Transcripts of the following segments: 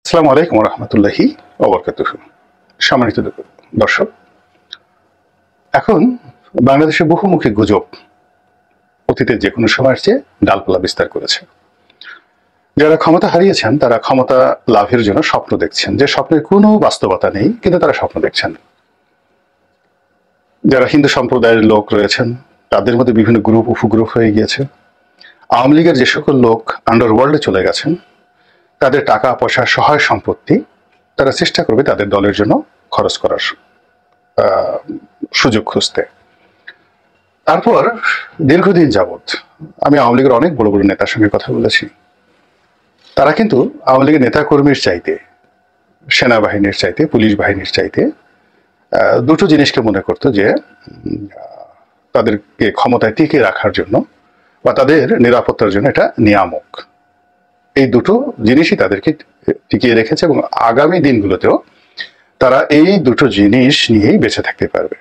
আসসালামু আলাইকুম রহমতুল্লাহি ওবরকাতুহ। সম্মানিত দর্শক, এখন বাংলাদেশে বহুমুখী গুজব অতীতের যে কোনো সময়ের চেয়ে ডালপালা বিস্তার করেছে। যারা ক্ষমতা হারিয়েছেন তারা ক্ষমতা লাভের জন্য স্বপ্ন দেখছেন, যে স্বপ্নের কোনো বাস্তবতা নেই, কিন্তু তারা স্বপ্ন দেখছেন। যারা হিন্দু সম্প্রদায়ের লোক রয়েছেন তাদের মধ্যে বিভিন্ন গ্রুপ উপগ্রুপ হয়ে গিয়েছে। আওয়ামী লীগের যে সকল লোক আন্ডারওয়ার্ল্ডে চলে গেছেন, তাদের টাকা পয়সা সহায় সম্পত্তি তারা চেষ্টা করবে তাদের দলের জন্য খরচ করার সুযোগ খুঁজতে। তারপর দীর্ঘদিন যাবৎ আমি আওয়ামী লীগের অনেক বড় বড় নেতার সঙ্গে কথা বলেছি। তারা কিন্তু আওয়ামী লীগের নেতা কর্মীর চাইতে, সেনাবাহিনীর চাইতে, পুলিশ বাহিনীর চাইতে দুটো জিনিসকে মনে করতো যে তাদেরকে ক্ষমতায় টিকিয়ে রাখার জন্য বা তাদের নিরাপত্তার জন্য এটা নিয়ামক। এই দুটো জিনিসই তাদেরকে টিকিয়ে রেখেছে এবং আগামী দিনগুলোতেও তারা এই দুটো জিনিস নিয়েই বেঁচে থাকতে পারবে।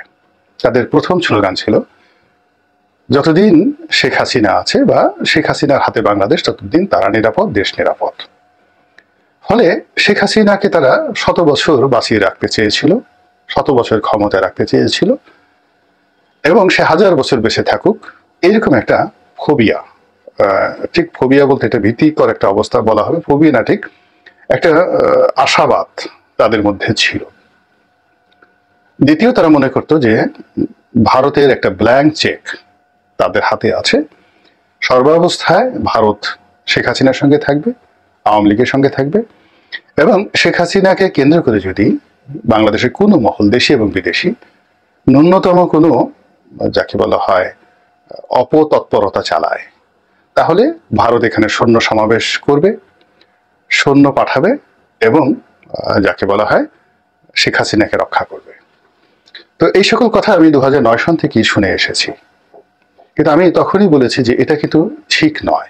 তাদের প্রথম স্লোগান ছিল, যতদিন শেখ হাসিনা আছে বা শেখ হাসিনার হাতে বাংলাদেশ, ততদিন তারা নিরাপদ, দেশ নিরাপদ। ফলে শেখ হাসিনাকে তারা 100 বছর বাঁচিয়ে রাখতে চেয়েছিল, 100 বছর ক্ষমতায় রাখতে চেয়েছিল এবং সে 1000 বছর বেঁচে থাকুক, এইরকম একটা ফোবিয়া, ঠিক ফোবিয়া বলতে এটা ভীতিকর একটা অবস্থা বলা হবে, ফোবিয়া না, ঠিক একটা আশাবাদ তাদের মধ্যে ছিল। দ্বিতীয়, তারা মনে করতো যে ভারতের একটা ব্ল্যাঙ্ক চেক তাদের হাতে আছে, সর্বাবস্থায় ভারত শেখ হাসিনার সঙ্গে থাকবে, আওয়ামী লীগের সঙ্গে থাকবে এবং শেখ হাসিনাকে কেন্দ্র করে যদি বাংলাদেশের কোনো মহল, দেশি এবং বিদেশি, ন্যূনতম কোনো যাকে বলা হয় অপতৎপরতা চালায়, তাহলে ভারত এখানে সৈন্য সমাবেশ করবে, সৈন্য পাঠাবে এবং যাকে বলা হয় শেখ হাসিনাকে রক্ষা করবে। তো এই সকল কথা আমি 2009 সন থেকেই শুনে এসেছি, কিন্তু আমি তখনই বলেছি যে এটা কিন্তু ঠিক নয়।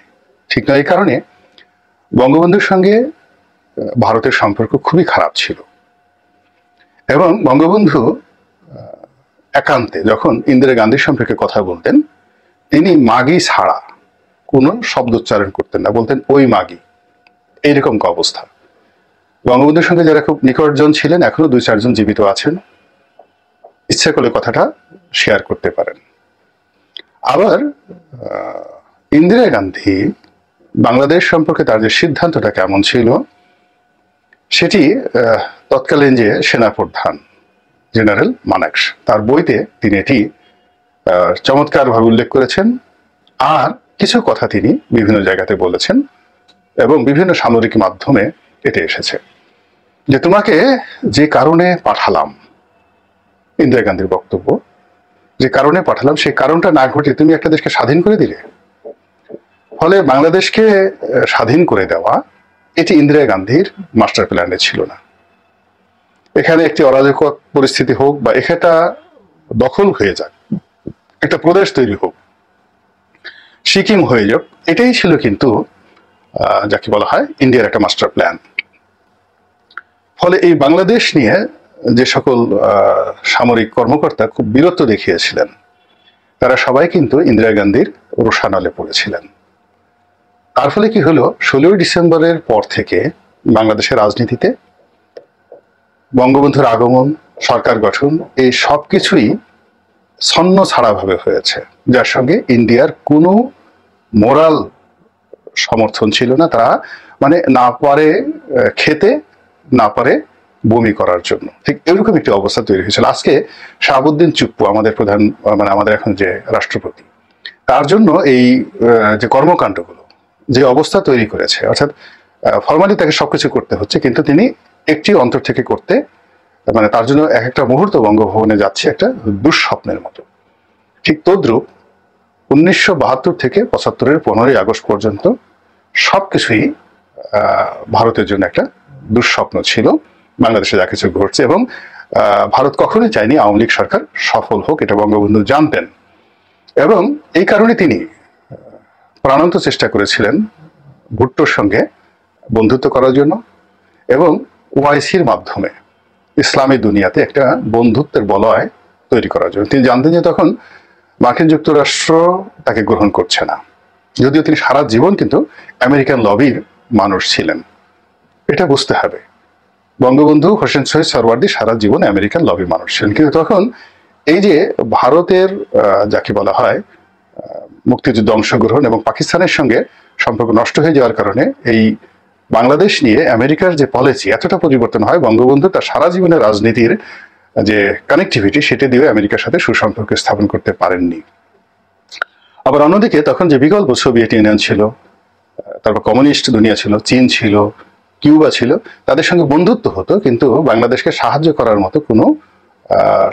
ঠিক নয় এই কারণে, বঙ্গবন্ধুর সঙ্গে ভারতের সম্পর্ক খুবই খারাপ ছিল এবং বঙ্গবন্ধু একান্তে যখন ইন্দিরা গান্ধীর সম্পর্কে কথা বলতেন, তিনি মাগি ছাড়া কোনো শব্দ উচ্চারণ করতেন না, বলতেন ওই মাগি, এইরকম অবস্থা। বঙ্গবন্ধুর সঙ্গে যারা খুব নিকটজন ছিলেন, এখনো 2-4 জন জীবিত আছেন, ইচ্ছা করলে কথাটা শেয়ার করতে পারেন। আবার ইন্দিরা গান্ধী বাংলাদেশ সম্পর্কে তার যে সিদ্ধান্তটা কেমন ছিল, সেটি তৎকালীন যে সেনাপ্রধান জেনারেল মানেকশ, তার বইতে তিনি এটি চমৎকারভাবে উল্লেখ করেছেন। আর কিছু কথা তিনি বিভিন্ন জায়গাতে বলেছেন এবং বিভিন্ন সামরিক মাধ্যমে এটি এসেছে, যে তোমাকে যে কারণে পাঠালাম, ইন্দিরা গান্ধীর বক্তব্য, যে কারণে পাঠালাম সেই কারণটা না ঘটিয়ে তুমি একটা দেশকে স্বাধীন করে দিলে। ফলে বাংলাদেশকে স্বাধীন করে দেওয়া এটি ইন্দিরা গান্ধীর মাস্টার প্ল্যানে ছিল না। এখানে একটি অরাজক পরিস্থিতি হোক বা এখানটা দখল হয়ে যাক, একটা প্রদেশ তৈরি হোক, সিকিম হয়ে যাক, এটাই ছিল কিন্তু যাকে বলা হয় ইন্ডিয়ার একটা মাস্টার প্ল্যান। ফলে এই বাংলাদেশ নিয়ে যে সকল সামরিক কর্মকর্তা খুব বীরত্ব দেখিয়েছিলেন, তারা সবাই কিন্তু ইন্দিরা গান্ধীর রোষানলে পড়েছিলেন। তার ফলে কি হলো, 16ই ডিসেম্বরের পর থেকে বাংলাদেশের রাজনীতিতে বঙ্গবন্ধুর আগমন, সরকার গঠন, এই সব কিছুই ছন্ন ছাড়াভাবে হয়েছে, যার সঙ্গে ইন্ডিয়ার কোনো মোরাল সমর্থন ছিল না। তারা মানে না পারে খেতে, না পারে বমি করার জন্য, ঠিক এরকম একটি অবস্থা তৈরি হয়েছিল। আজকে শাহাবুদ্দিন চুপ্পু আমাদের প্রধান, মানে আমাদের এখন যে রাষ্ট্রপতি, তার জন্য এই যে কর্মকাণ্ডগুলো, যে অবস্থা তৈরি করেছে, অর্থাৎ ফরমালি তাকে সবকিছু করতে হচ্ছে, কিন্তু তিনি একটি অন্তর থেকে করতে, মানে তার জন্য এক একটা মুহূর্ত বঙ্গভবনে যাচ্ছে একটা দুঃস্বপ্নের মতো। ঠিক তদ্রূপ 1972 থেকে 75-এর 15ই আগস্ট পর্যন্ত সবকিছুই ভারতের জন্য একটা দুঃস্বপ্ন ছিল। বাংলাদেশে যা কিছু ঘটছে, এবং ভারত কখনোই চায়নি আওয়ামী লীগ সরকার সফল হোক, এটা বঙ্গবন্ধু জানতেন এবং এই কারণে তিনি প্রাণান্ত চেষ্টা করেছিলেন ভুট্টোর সঙ্গে বন্ধুত্ব করার জন্য এবং ওআইসির মাধ্যমে ইসলামী দুনিয়াতে একটা বন্ধুত্বের বলয় তৈরি করার জন্য। তিনি জানতেন যে তখন মার্কিন যুক্তরাষ্ট্র তাকে গ্রহণ করছে না, যদিও তিনি সারা জীবন কিন্তু আমেরিকান লবির মানুষ ছিলেন। এটা বুঝতে হবে। বঙ্গবন্ধু হোসেন শহীদ সরওয়ার্দী সারা জীবন আমেরিকান লবি মানুষ ছিলেন, কিন্তু তখন এই যে ভারতের যাকে বলা হয় মুক্তিযুদ্ধ অংশগ্রহণ এবং পাকিস্তানের সঙ্গে সম্পর্ক নষ্ট হয়ে যাওয়ার কারণে এই বাংলাদেশ নিয়ে আমেরিকার যে পলিসি এতটা পরিবর্তন হয়, বঙ্গবন্ধু তার সারা জীবনের রাজনীতির যে কানেক্টিভিটি সেটা দিয়ে আমেরিকার সাথে সুসম্পর্ক স্থাপন করতে পারেননি। আবার অন্যদিকে তখন যে বিকল্প সোভিয়েত ইউনিয়ন ছিল, তারপর কমিউনিস্ট দুনিয়া ছিল, চীন ছিল, কিউবা ছিল, তাদের সঙ্গে বন্ধুত্ব হতো, কিন্তু বাংলাদেশকে সাহায্য করার মতো কোনো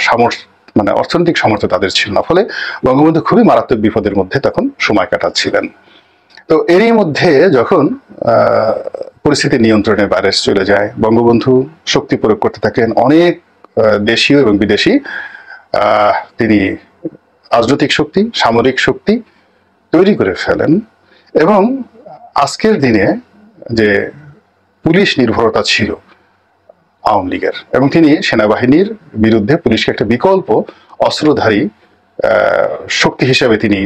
সামর্থ্য মানে অর্থনৈতিক সামর্থ্য তাদের ছিল না। ফলে বঙ্গবন্ধু খুবই মারাত্মক বিপদের মধ্যে তখন সময় কাটাচ্ছিলেন। তো এরই মধ্যে যখন পরিস্থিতি নিয়ন্ত্রণের বাইরে চলে যায়, বঙ্গবন্ধু শক্তি প্রয়োগ করতে থাকেন, অনেক দেশীয় এবং বিদেশি তিনি রাজনৈতিক শক্তি, সামরিক শক্তি তৈরি করে ফেলেন। এবং আজকের দিনে যে পুলিশ নির্ভরতা ছিল আওয়ামী লীগের, এবং তিনি সেনাবাহিনীর বিরুদ্ধে পুলিশকে একটা বিকল্প অস্ত্রধারী শক্তি হিসাবে তিনি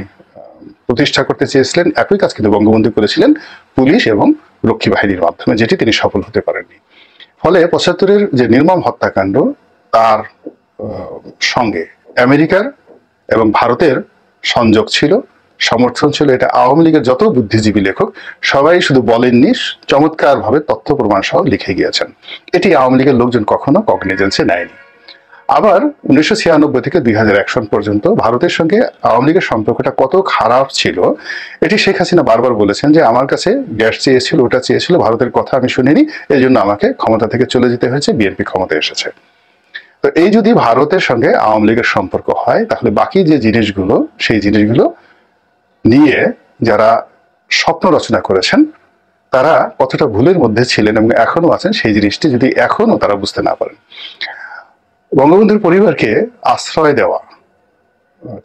প্রতিষ্ঠা করতে চেয়েছিলেন। একই কাজ কিন্তু বঙ্গবন্ধু করেছিলেন পুলিশ এবং রক্ষী বাহিনীর মাধ্যমে, যেটি তিনি সফল হতে পারেননি। ফলে ৭৫-এর যে নির্মম হত্যাকাণ্ড, তার সঙ্গে আমেরিকার এবং ভারতের সংযোগ ছিল, সমর্থন ছিল। এটা আওয়ামী লীগের যত বুদ্ধিজীবী লেখক সবাই শুধু বলেননি, চমৎকার ভাবে তথ্য প্রমাণ সহ লিখে গিয়েছেন। এটি আওয়ামী লীগের লোকজন কখনো কগনিজেন্সে নেয়নি। আবার ১৯৯৬ থেকে ২০০১ সন পর্যন্ত ভারতের সঙ্গে আওয়ামী লীগের সম্পর্কটা কত খারাপ ছিল এটি শেখ হাসিনা বারবার বলেছেন যে আমার কাছে গ্যাস চেয়েছিল, ওটা চেয়েছিল, ভারতের কথা আমি শুনিনি, এই জন্য আমাকে ক্ষমতা থেকে চলে যেতে হয়েছে, বিএনপি ক্ষমতায় এসেছে। তো এই যদি ভারতের সঙ্গে আওয়ামী লীগের সম্পর্ক হয়, তাহলে বাকি যে জিনিসগুলো, সেই জিনিসগুলো নিয়ে যারা স্বপ্ন রচনা করেছেন তারা কতটা ভুলের মধ্যে ছিলেন এবং এখনো আছেন, সেই জিনিসটি যদি এখনো তারা বুঝতে না পারেন। বঙ্গবন্ধুর পরিবারকে আশ্রয় দেওয়া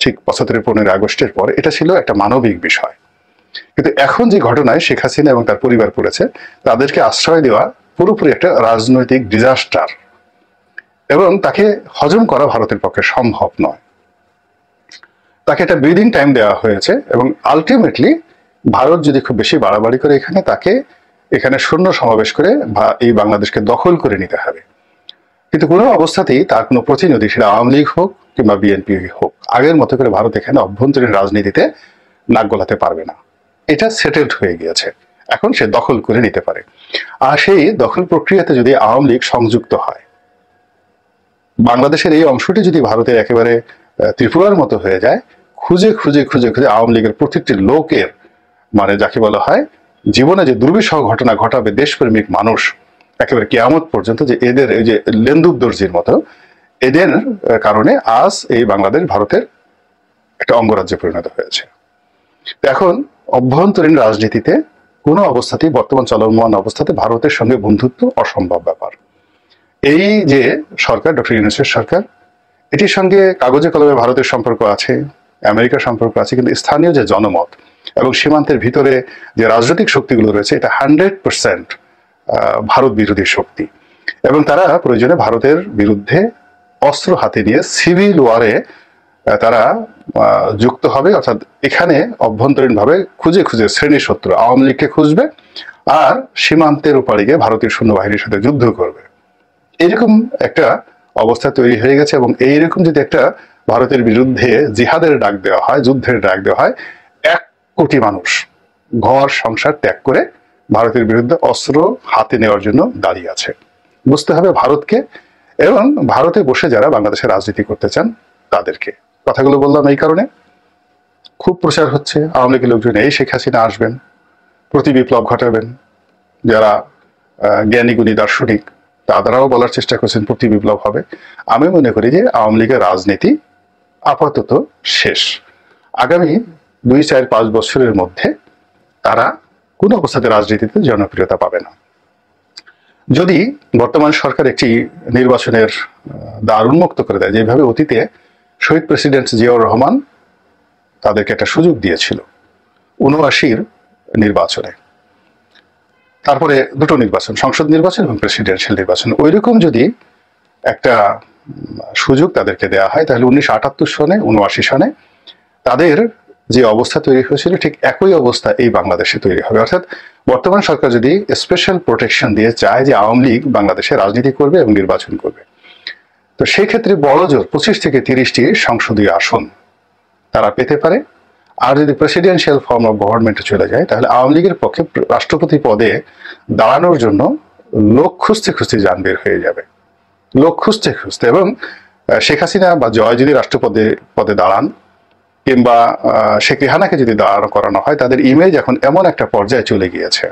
ঠিক ৭৫-১৫ আগস্টের পর এটা ছিল একটা মানবিক বিষয়, কিন্তু এখন যে ঘটনায় শেখ হাসিনা এবং তার পরিবার পড়েছে, তাদেরকে আশ্রয় দেওয়া পুরোপুরি একটা রাজনৈতিক ডিজাস্টার, এবং তাকে হজম করা ভারতের পক্ষে সম্ভব নয়। তাকে একটা ব্রিদিং টাইম দেওয়া হয়েছে, এবং আলটিমেটলি ভারত যদি খুব বেশি বাড়াবাড়ি করে এখানে সৈন্য সমাবেশ করে এই বাংলাদেশকে দখল করে নিতে হবে। কিন্তু কোনো অবস্থাতেই তার কোনো প্রতিনিধি, সেটা আওয়ামী লীগ হোক কিংবা বিএনপি হোক, আগের মতো করে ভারত এখানে অভ্যন্তরীণ রাজনীতিতে নাক গলাতে পারবে না। এটা সেটেলড হয়ে গিয়েছে, এখন সে দখল করে নিতে পারে। আর সেই দখল প্রক্রিয়াতে যদি আওয়ামী লীগ সংযুক্ত হয়, বাংলাদেশের এই অংশটি যদি ভারতের একেবারে ত্রিপুরার মতো হয়ে যায়, খুঁজে খুঁজে খুঁজে খুঁজে আওয়ামী লীগের প্রত্যেকটি লোকের মানে যাকে বলা হয় জীবনে যে দুর্বিষহ ঘটনা ঘটাবে দেশপ্রেমিক মানুষ একেবারে কিয়ামত পর্যন্ত, যে এদের এই যে লেন্দুক দর্জির মতো, এদের কারণে আজ এই বাংলাদেশ ভারতের একটা অঙ্গরাজ্যে পরিণত হয়েছে। এখন অভ্যন্তরীণ রাজনীতিতে কোনো অবস্থাতেই, বর্তমান চলমান অবস্থাতে ভারতের সঙ্গে বন্ধুত্ব অসম্ভব ব্যাপার। এই যে সরকার, ডক্টর ইউনূসের সরকার, এটির সঙ্গে কাগজে কলমে ভারতের সম্পর্ক আছে, আমেরিকার সম্পর্ক আছে, কিন্তু স্থানীয় যে জনমত এবং সীমান্তের ভিতরে যে রাজনৈতিক শক্তিগুলো রয়েছে, এটা 100% ভারত বিরোধী শক্তি, এবং তারা প্রয়োজনে ভারতের বিরুদ্ধে অস্ত্র হাতে নিয়ে সিভিল ওয়ারে তারা যুক্ত হবে। অর্থাৎ এখানে অভ্যন্তরীণ ভাবে খুঁজে খুঁজে শ্রেণী শত্রু আওয়ামী লীগকে খুঁজবে, আর সীমান্তের উপারে গিয়ে ভারতীয় সৈন্যবাহিনীর সাথে যুদ্ধ করবে। এরকম একটা অবস্থা তৈরি হয়ে গেছে, এবং এইরকম যদি একটা ভারতের বিরুদ্ধে জিহাদের ডাক দেওয়া হয়, যুদ্ধের ডাক দেওয়া হয়, 1 কোটি মানুষ ঘর সংসার ত্যাগ করে ভারতের বিরুদ্ধে অস্ত্র হাতে নেওয়ার জন্য দাঁড়িয়ে আছে। বুঝতে হবে ভারতকে, এবং ভারতে বসে যারা বাংলাদেশের রাজনীতি করতে চান তাদেরকে। কথাগুলো বললাম এই কারণে, খুব প্রচার হচ্ছে আওয়ামী লীগের লোকজন এই শেখ হাসিনা আসবেন, প্রতি বিপ্লব ঘটাবেন। যারা জ্ঞানী গুণী দার্শনিক তারাও বলার চেষ্টা করছেন প্রতি বিপ্লব হবে। আমি মনে করি যে আওয়ামী লীগের রাজনীতি আপাতত শেষ। আগামী 2-4-5 বছরের মধ্যে তারা কোনো অবস্থাতে রাজনীতিতে জনপ্রিয়তা পাবে না। যদি বর্তমান সরকার একটি নির্বাচনের দ্বার উন্মুক্ত করে দেয়, যেভাবে অতীতে শহীদ প্রেসিডেন্ট জিয়াউর রহমান তাদেরকে একটা সুযোগ দিয়েছিল ৭৯-র নির্বাচনে, তারপরে 2টো নির্বাচন, সংসদ নির্বাচন এবং প্রেসিডেন্সিয়াল নির্বাচন, ওইরকম যদি একটা সুযোগ তাদেরকে দেওয়া হয়, তাহলে 1978 সনে 79 সনে তাদের যে অবস্থা তৈরি হয়েছিল ঠিক একই অবস্থা এই বাংলাদেশে তৈরি হবে। অর্থাৎ বর্তমান সরকার যদি স্পেশাল প্রোটেকশন দিয়ে চায় যে আওয়ামী লীগ বাংলাদেশে রাজনীতি করবে এবং নির্বাচন করবে, তো সেই ক্ষেত্রে বড় জোর 25 থেকে 30টি সংসদীয় আসন তারা পেতে পারে। আর যদি প্রেসিডেন্সিয়াল ফর্ম অফ গভর্নমেন্টে চলে যায়, তাহলে আওয়ামী লীগের পক্ষে রাষ্ট্রপতি পদে দাঁড়ানোর জন্য লোক খুঁজতে খুঁজতে যান বের হয়ে যাবে, লোক খুঁজতে খুঁজতে। এবং শেখ হাসিনা বা জয় যদি রাষ্ট্রপতি পদে দাঁড়ান, কিংবা শেখ রেহানাকে যদি দাঁড়ানো করানো হয়, তাদের ইমেজ এখন এমন একটা পর্যায়ে চলে গিয়েছে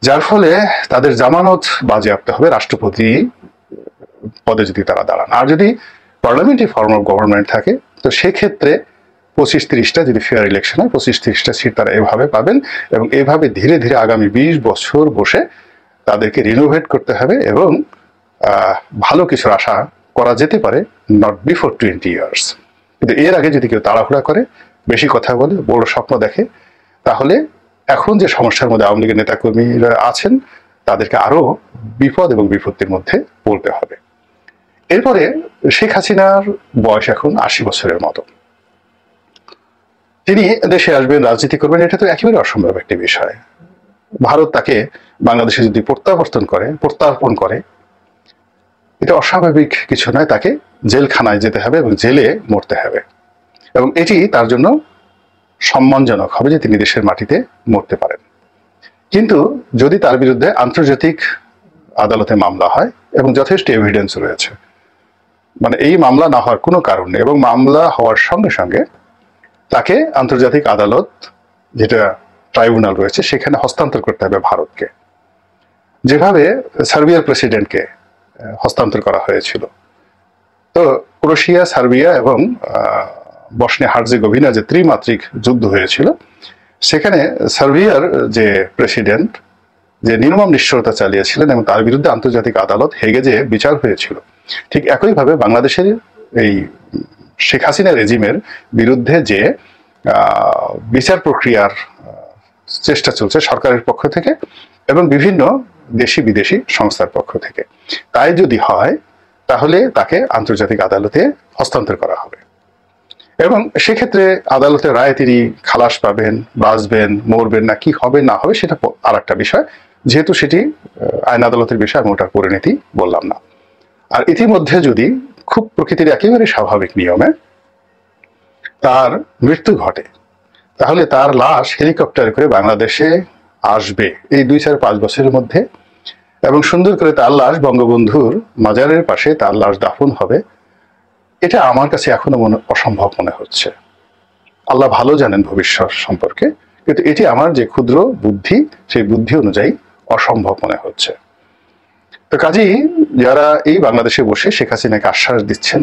যার ফলে তাদের জামানত বাজেয়াপ্ত হবে রাষ্ট্রপতি পদে যদি তারা দাঁড়ান। আর যদি পার্লামেন্টারি ফর্ম অফ গভর্নমেন্ট থাকে, তো সেক্ষেত্রে 25-30টা যদি ফেয়ার ইলেকশন হয়, 25-30টা সিট তারা এভাবে পাবেন। এবং এভাবে ধীরে ধীরে আগামী 20 বছর বসে তাদেরকে রিনোভেট করতে হবে এবং ভালো কিছুর আশা করা যেতে পারে, নট বিফোর 20 ইয়ার্স। কিন্তু এর আগে যদি কেউ তাড়াহুড়া করে, বেশি কথা বলে, বড় স্বপ্ন দেখে, তাহলে এখন যে সমস্যার মধ্যে আওয়ামী লীগের নেতাকর্মীরা আছেন, তাদেরকে আরো বিপদ এবং বিপত্তির মধ্যে পড়তে হবে। এরপরে শেখ হাসিনার বয়স এখন 80 বছরের মতো। তিনি দেশে আসবেন, রাজনীতি করবেন, এটা তো একেবারে অসম্ভব একটি বিষয়। ভারত তাকে বাংলাদেশে যদি প্রত্যার্পণ করে, এটা অস্বাভাবিক কিছু নয়। তাকে জেলখানায় যেতে হবে এবং জেলে মরতে হবে, এবং এটি তার জন্য সম্মানজনক হবে যে তিনি দেশের মাটিতে মরতে পারেন। কিন্তু যদি তার বিরুদ্ধে আন্তর্জাতিক আদালতে মামলা হয় এবং যথেষ্ট এভিডেন্স রয়েছে, মানে এই মামলা না হওয়ার কোনো কারণ নেই, এবং মামলা হওয়ার সঙ্গে সঙ্গে তাকে আন্তর্জাতিক আদালত, যেটা ট্রাইব্যুনাল রয়েছে, সেখানে হস্তান্তর করতে হবে ভারতকে, যেভাবে সার্বিয়ার প্রেসিডেন্টকে হস্তান্তর করা হয়েছিল। তো ক্রোয়েশিয়া, সার্বিয়া এবং বসনিয়া হার্জেগোভিনা যে ত্রিমাত্রিক যুদ্ধ হয়েছিল, সেখানে সার্বিয়ার যে প্রেসিডেন্ট যে নির্মম নিষ্ঠুরতা চালিয়েছিলেন এবং তার বিরুদ্ধে আন্তর্জাতিক আদালত হেগে যে বিচার হয়েছিল, ঠিক একইভাবে বাংলাদেশের এই শেখ হাসিনা রেজিমের বিরুদ্ধে যে বিচার প্রক্রিয়ার চেষ্টা চলছে সরকারের পক্ষ থেকে এবং বিভিন্ন দেশি বিদেশি সংস্থার পক্ষ থেকে, তাই যদি হয় তাহলে তাকে আন্তর্জাতিক আদালতে হস্তান্তর করা হবে। এবং সেক্ষেত্রে আদালতের রায়ে তিনি খালাস পাবেন, বাঁচবেন, মরবেন না, কি হবে না হবে সেটা আর একটা বিষয়, যেহেতু সেটি আইন আদালতের বিষয়, আমি ওটার পরিণতি বললাম না। আর ইতিমধ্যে যদি খুব প্রকৃতির একেবারে স্বাভাবিক নিয়মে তার মৃত্যু ঘটে, তাহলে তার লাশ হেলিকপ্টারে করে বাংলাদেশে আসবে এই 2-4-5 বছরের মধ্যে, এবং সুন্দর করে তার লাশ বঙ্গবন্ধুর মাজারের পাশে তার লাশ দাফন হবে। এটা আমার কাছে এখনো অসম্ভব মনে হচ্ছে। আল্লাহ ভালো জানেন ভবিষ্যৎ সম্পর্কে, কিন্তু এটি আমার যে ক্ষুদ্র বুদ্ধি, সেই বুদ্ধি অনুযায়ী অসম্ভব মনে হচ্ছে। তো কাজেই যারা এই বাংলাদেশে বসে শেখ হাসিনাকে আশ্বাস দিচ্ছেন,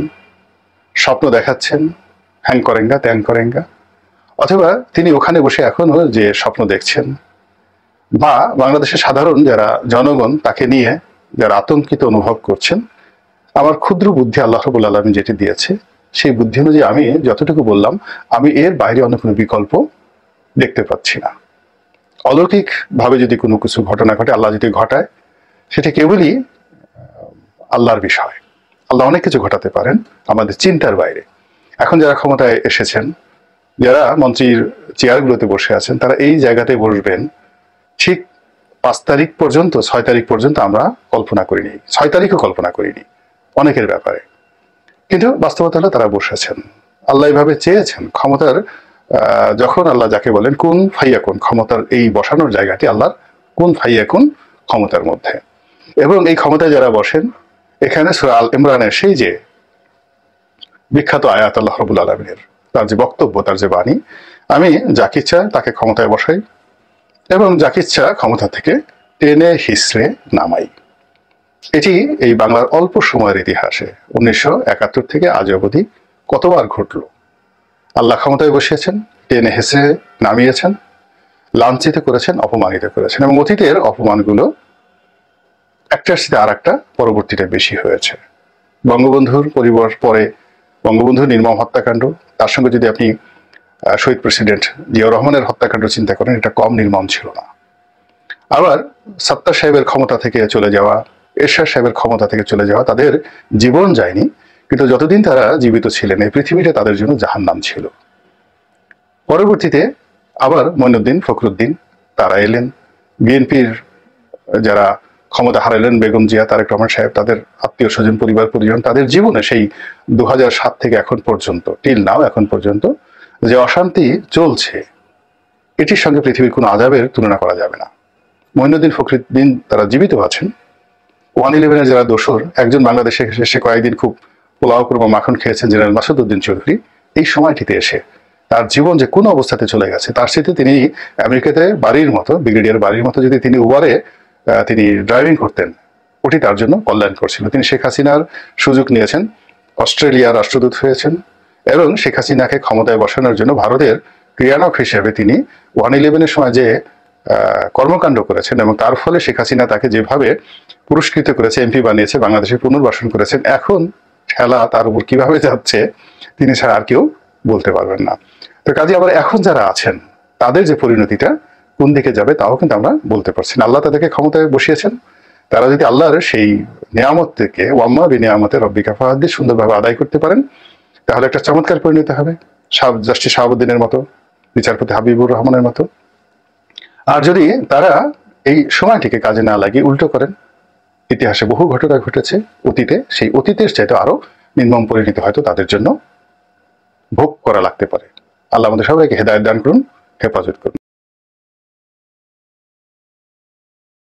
স্বপ্ন দেখাচ্ছেন, হ্যাং করেঙ্গা ত্যাং করেঙ্গা, অথবা তিনি ওখানে বসে এখনো যে স্বপ্ন দেখছেন, বা বাংলাদেশের সাধারণ যারা জনগণ তাকে নিয়ে যারা আতঙ্কিত অনুভব করছেন, আমার ক্ষুদ্র বুদ্ধি আল্লাহ রাব্বুল আলামিন যেটি দিয়েছে, সেই বুদ্ধি অনুযায়ী আমি যতটুকু বললাম, আমি এর বাইরে অন্য কোনো বিকল্প দেখতে পাচ্ছি না। অলৌকিক ভাবে যদি কোনো কিছু ঘটনা ঘটে, আল্লাহ যদি ঘটায়, সেটা কেবলই আল্লাহর বিষয়। আল্লাহ অনেক কিছু ঘটাতে পারেন আমাদের চিন্তার বাইরে। এখন যারা ক্ষমতায় এসেছেন, যারা মন্ত্রীর চেয়ারগুলোতে বসে আছেন, তারা এই জায়গাতে বসবেন ঠিক 5 তারিখ পর্যন্ত, 6 তারিখ পর্যন্ত আমরা কল্পনা করিনি, 6 তারিখও কল্পনা করিনি অনেকের ব্যাপারে। কিন্তু বাস্তবতা হলো তারা বসেছেন। আল্লাহ এইভাবে চেয়েছেন ক্ষমতার, যখন আল্লাহ যাকে বলেন কুন ফাইয়াকুন, ক্ষমতার এই বসানোর জায়গাটি আল্লাহর কুন ফাইয়াকুন ক্ষমতার মধ্যে। এবং এই ক্ষমতায় যারা বসেন, এখানে সূরা আল ইমরানের সেই যে বিখ্যাত আয়াত আল্লাহ রাব্বুল আলামিনের, তার যে বক্তব্য, তার যে বাণী, আমি যাকে ইচ্ছা তাকে ক্ষমতায় বসাই এবং যাকে ইচ্ছা ক্ষমতা থেকে টেনে হিসড়ে নামাই। এটি এই বাংলার অল্প সময়ের ইতিহাসে 1971 থেকে আজ অবধি কতবার ঘটল। আল্লাহ ক্ষমতায় বসিয়েছেন, টেনে হেসড়ে নামিয়েছেন, লাঞ্ছিত করেছেন, অপমানিত করেছেন, এবং অতীতের অপমানগুলো একটার সাথে আর একটা পরবর্তীতে বেশি হয়েছে। বঙ্গবন্ধুর পরে বঙ্গবন্ধুর নির্মম হত্যাকাণ্ড, তার সঙ্গে যদি আপনি শহীদ প্রেসিডেন্ট জিয়াউর রহমানের হত্যাকাণ্ড চিন্তা করেন, এটা কম নির্মম ছিল না। আবার সাত্তার সাহেবের ক্ষমতা থেকে চলে যাওয়া, এরশাদ সাহেবের ক্ষমতা থেকে চলে যাওয়া, তাদের জীবন যায়নি, কিন্তু যতদিন তারা জীবিত ছিলেন এই পৃথিবীটা তাদের জন্য জাহান্নাম ছিল। পরবর্তীতে আবার মঈনুদ্দিন ফখরুদ্দিন তারা এলেন। বিএনপির যারা ক্ষমতা হারালেন, বেগম জিয়া, তারেক রহমান সাহেব, তাদের আত্মীয় স্বজন, পরিবার পরিজন, তাদের জীবনে সেই 2007 থেকে এখন পর্যন্ত, টিল নাও, এখন পর্যন্ত যে অশান্তি চলছে, এটির সঙ্গে পৃথিবীর কোনো আযাবের তুলনা করা যাবে না। মঈনুদ্দিন ফখরুদ্দিন তারা জীবিত আছেন। 111-এর যারা দোসর, একজন বাংলাদেশে এসে কয়েকদিন খুব পোলাও কুরমা মাখন খেয়েছেন, জেনারেল মাসুদউদ্দিন চৌধুরী, এই সময়টিতে এসে তার জীবন যে কোন অবস্থাতে চলে গেছে, তার সাথে তিনি আমেরিকাতে বাড়ির মতো, ব্রিগেডিয়ার বাড়ির মতো যদি তিনি উবারে তিনি ড্রাইভিং করতেন, ওটি তার জন্য কল্যাণ করছিল। তিনি শেখ হাসিনার সুযোগ নিয়েছেন, অস্ট্রেলিয়ার রাষ্ট্রদূত হয়েছেন এবং শেখ হাসিনাকে ক্ষমতায় বসানোর জন্য ভারতের ক্রিয়ানক হিসেবে তিনি 111-এর সময় যে কর্মকাণ্ড করেছেন এবং তার ফলে শেখ হাসিনা তাকে যেভাবে পুরস্কৃত করেছে, এমপি বানিয়েছে, বাংলাদেশে পুনর্বাসন করেছেন, এখন খেলা তার উপর কিভাবে যাচ্ছে তিনি ছাড়া আর কেউ বলতে পারবেন না। তো কাজে আবার এখন যারা আছেন তাদের যে পরিণতিটা কোন দিকে যাবে তাও কিন্তু আমরা বলতে পারছি না। আল্লাহ তাদেরকে ক্ষমতায় বসিয়েছেন, তারা যদি আল্লাহর সেই নিয়ামত থেকে ওয়াম্মা বিনিয়ামতে রব্বিকা ফাহাদ্দি সুন্দরভাবে আদায় করতে পারেন, তাহলে একটা চমৎকার পরিণতি হবে, জাস্টিস শাহাবুদ্দিনের মতো, বিচারপতি হাবিবুর রহমানের মতো। আর যদি তারা এই সময়টিকে কাজে না লাগিয়ে উল্টো করেন, ইতিহাসে বহু ঘটনা ঘটেছে অতীতে, সেই অতীতের চাইতে আরো নির্মম পরিণতি হয়তো তাদের জন্য ভোগ করা লাগতে পারে। আল্লাহ আমাদের সবাইকে হেদায়েত দান করুন, হেফাজত করুন।